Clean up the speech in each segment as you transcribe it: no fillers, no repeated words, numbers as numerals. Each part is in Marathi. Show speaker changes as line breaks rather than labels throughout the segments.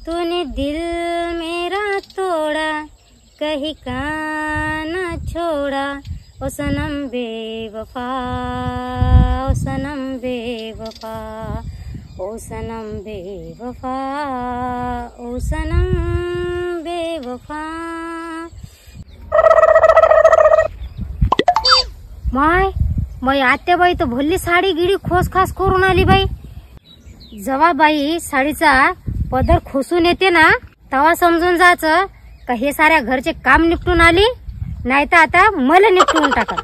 तूने दिल मेरा तोड़ा, कहीं का न छोड़ा। ओ सनम बेवफा, ओ सनम बेवफा, ओ सनम बेवफा, ओ सनम बेवफा। माय आत्याबाई तर भल्ली साडी गिडी खोस खास करून आली बाई। जेव्हा बाई साडीचा पदर खोसून येते ना, तेव्हा समजून जायचं का हे साऱ्या घरचे काम निपटून आली, नाही तर आता मला निपटून टाकत।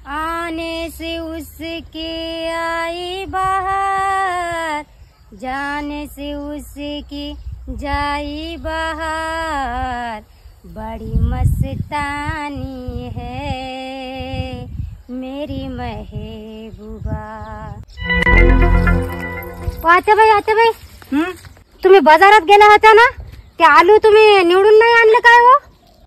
आने से उसके आई बाहर, जाने से उसकी जाई बाहर। बड़ी मस्तानी है मेरी महबूबा। आते बाई तुम्ही बाजारात गेला होता ना, ते आलू तुम्ही निवडून नाही आणले काय हो?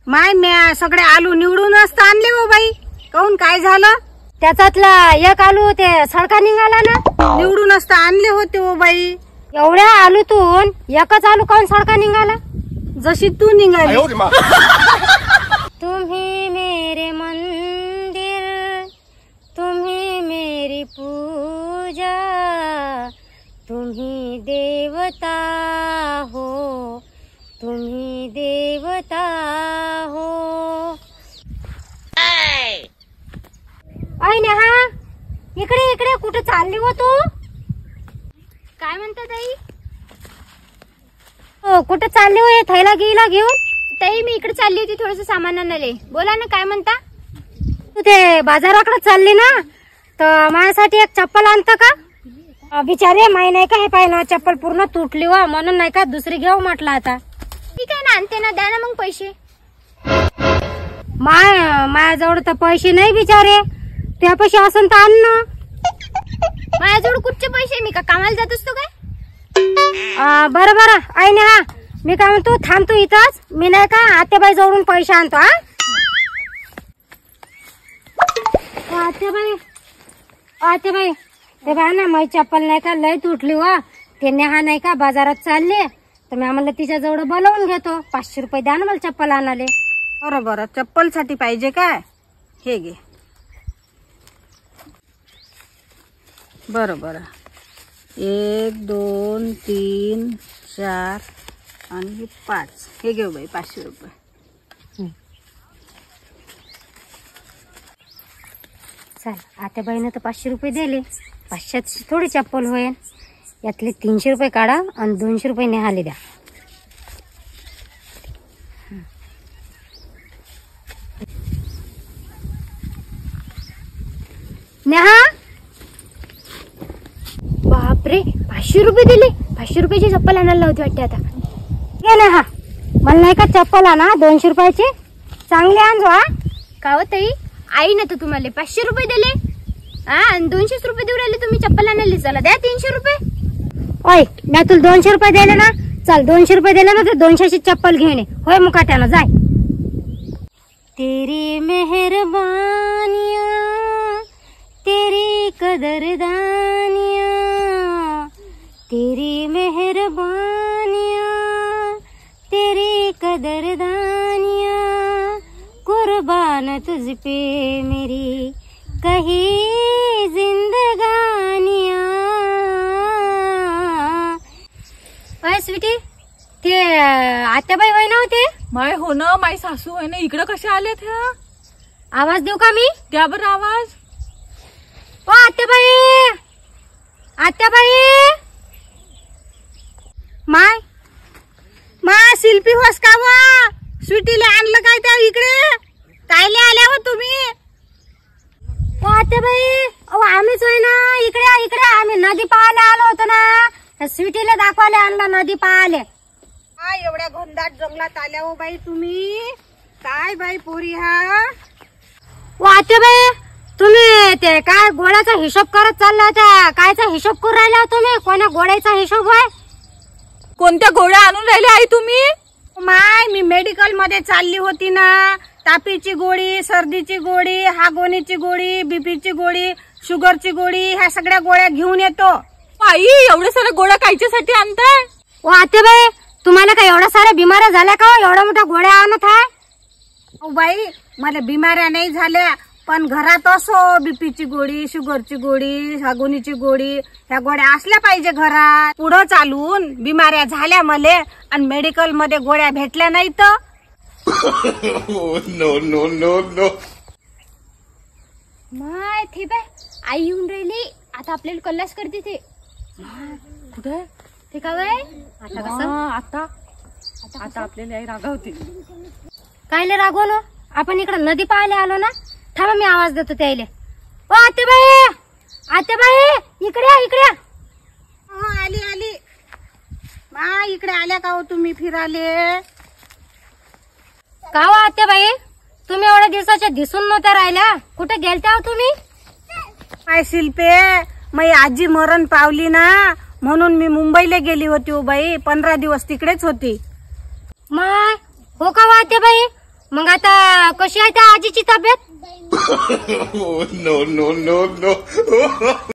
माय म्या सगळे आलू निवडूनच आणले हो बाई। काऊन काय झालं?
त्याच्यातला एक आलू ते सडका निघाला ना,
निवडूनच आणले होते हो बाई।
एवढ्या आलूतून एकच आलू काऊन सडका निघाला?
जशी तू निघाली।
तुम्ही मेरे मंदिर, तुम्ही मेरी पूजा, तुम्ही देवता हो, तुम्ही देवता हो। आई नेहा, इकडे इकडे कुठे चालली हो तू?
काय म्हणता ताई?
हो कुठे चालली हो? थैला गिला घेऊन?
ताई मी इकडे चालली होती थोडस सामान आणायला। बोला ना, काय म्हणता?
तू ते बाजाराकडे चालली ना, तर माझ्यासाठी एक चप्पल आणतं का? बिचारे माय नाही का, हे पाय ना चप्पल पूर्ण तुटली वा, म्हणून नाही का दुसरी घेऊ म्हटलं आता।
ठीक आहे ना, आणते ना, द्या ना मग पैसे।
माझ्याजवळ तर पैसे नाही बिचारे, त्या पैसे असन तर आण ना।
माझ्याजवळ कुठचे पैसे? मी का कामाला जात असतो काय?
बरं आई नेहा, मी काय म्हणतो, थांबतो इथंच, मी नाही का आत्याबाई जवळून पैसे आणतो। आत्याबाई ते बा ना, माझी चप्पल नाही का लय तुटली वा, ते नेहा नाही का बाजारात चालले, तर मी आम्हाला तिच्या जवळ बोलवून घेतो। 500 रुपये द्या ना मला चप्पल आणाले।
बरं चप्पल साठी पाहिजे काय? हे घे। बरं 1 2 3 4 आणि 5, हे घेऊ बाई 500 रुपये।
चल आत्याबाईने तर 500 रुपये दिले, 500 थोडी चप्पल होईल, यातले 300 रुपये काढा आणि 200 रुपये नेहाले द्या। नेहा,
बापरे 500 रुपये दिले? 500 रुपयाची चप्पल आणायला होती वाटते आता।
ये नेहा, मला नाही का चप्पल आणा 200 रुपयाची, चांगली आणजो।
का हो ताई, आई ना तर तुम्हाला 500 रुपये दिले आणि 200 रुपये देऊ राहिले तुम्ही चप्पल आणायला। चला द्या 300 रुपये।
ओय मी तुला 200 रुपये दिले ना, चल 200 रुपये दिले ना तर 200ची चप्पल घेणे होय मुकाट्यानं जाय। तेरी मेहरबानियां, तेरी कदरदानियां, तेरी मेहरबानियां, तेरी कदरदानियां, कुर्बान तुझ पे मेरी कहीं जिंदगानियां। ओय स्वीटी, ते आत्याबाई होय ना होते?
माय हो ना, माय सासू होय ना, इकडे कशा आल्यात ह्या?
आवाज देऊ का मी?
द्या बरं आवाज।
ओ आत्याबाई, आत्याबाई,
माय शिल्पी होस का वा? स्वीटीला आणलं काय त्या इकडे? कायले आल्या हो तुम्ही?
ओ आत्याबाई, अहो आम्हीच होय ना, इकडे आम्ही नदी पाहायला आलो होतो ना, स्वीटीला दाखवायला आणला नदी पाहायला।
काय एवढ्या घनदाट जंगलात आल्या हो बाई तुम्ही? काय बाई पोरी हा?
ओ आत्याबाई, तुम्ही ते काय गोळ्याचा हिशोब करत चालला होता, कायचा हिशोब करून राहिला तुम्ही? कोण्या गोळ्याचा हिशोब आहे?
कोणत्या गोळ्या आणून राहिले आई तुम्ही?
माय मी मेडिकल मध्ये चालली होती ना, तापीची गोळी, सर्दीची गोळी, हागोनीची गोळी, बीपीची गोळी, शुगरची गोळी, ह्या सगळ्या गोळ्या घेऊन येतो।
आई एवढ्या साऱ्या गोळ्या कायच्यासाठी आणताय?
ओ आत्याबाई, तुम्हाला काय एवढ्या साऱ्या बिमाऱ्या झाल्या का? एवढ्या मोठ्या गोळ्या आणत आहे.
अहो बाई, मला बिमाऱ्या नाही झाल्या, पण घरात असो बीपीची गोळी, शुगरची गोळी, हागोनीची गोळी, ह्या गोळ्या असल्या पाहिजे घरात. पुढं चालून बिमाऱ्या झाल्या मले आणि मेडिकल मध्ये गोळ्या भेटल्या नाही तर
no.
माय ते बाय आई येऊन राहिली. आता आपल्याला कल्लास करते ते.
कुठे?
ते का बाय आता कसं
आता आपल्याला आई रागावते.
कायले रागवलो? आपण इकडे नदी पाहायला आलो ना. थांबा मी आवाज देतो त्याला. ओ आतेबाई, आतेबाई इकडे या, इकडे या.
हो, आली मा इकडे आल्या का हो तुम्ही फिराले?
का हो आतेबाई, तुम्ही एवढ्या दिवसाच्या दिसून नव्हत्या राहिल्या. कुठे गेलत्या हो तुम्ही?
काय शिल्पे, माझी आजी मरण पावली ना, म्हणून मी मुंबईला गेली होती हो बाई. 15 दिवस तिकडेच होती.
माय हो का हो आतेबाई? मग आता कशी आहे त्या आजीची तब्येत?
no.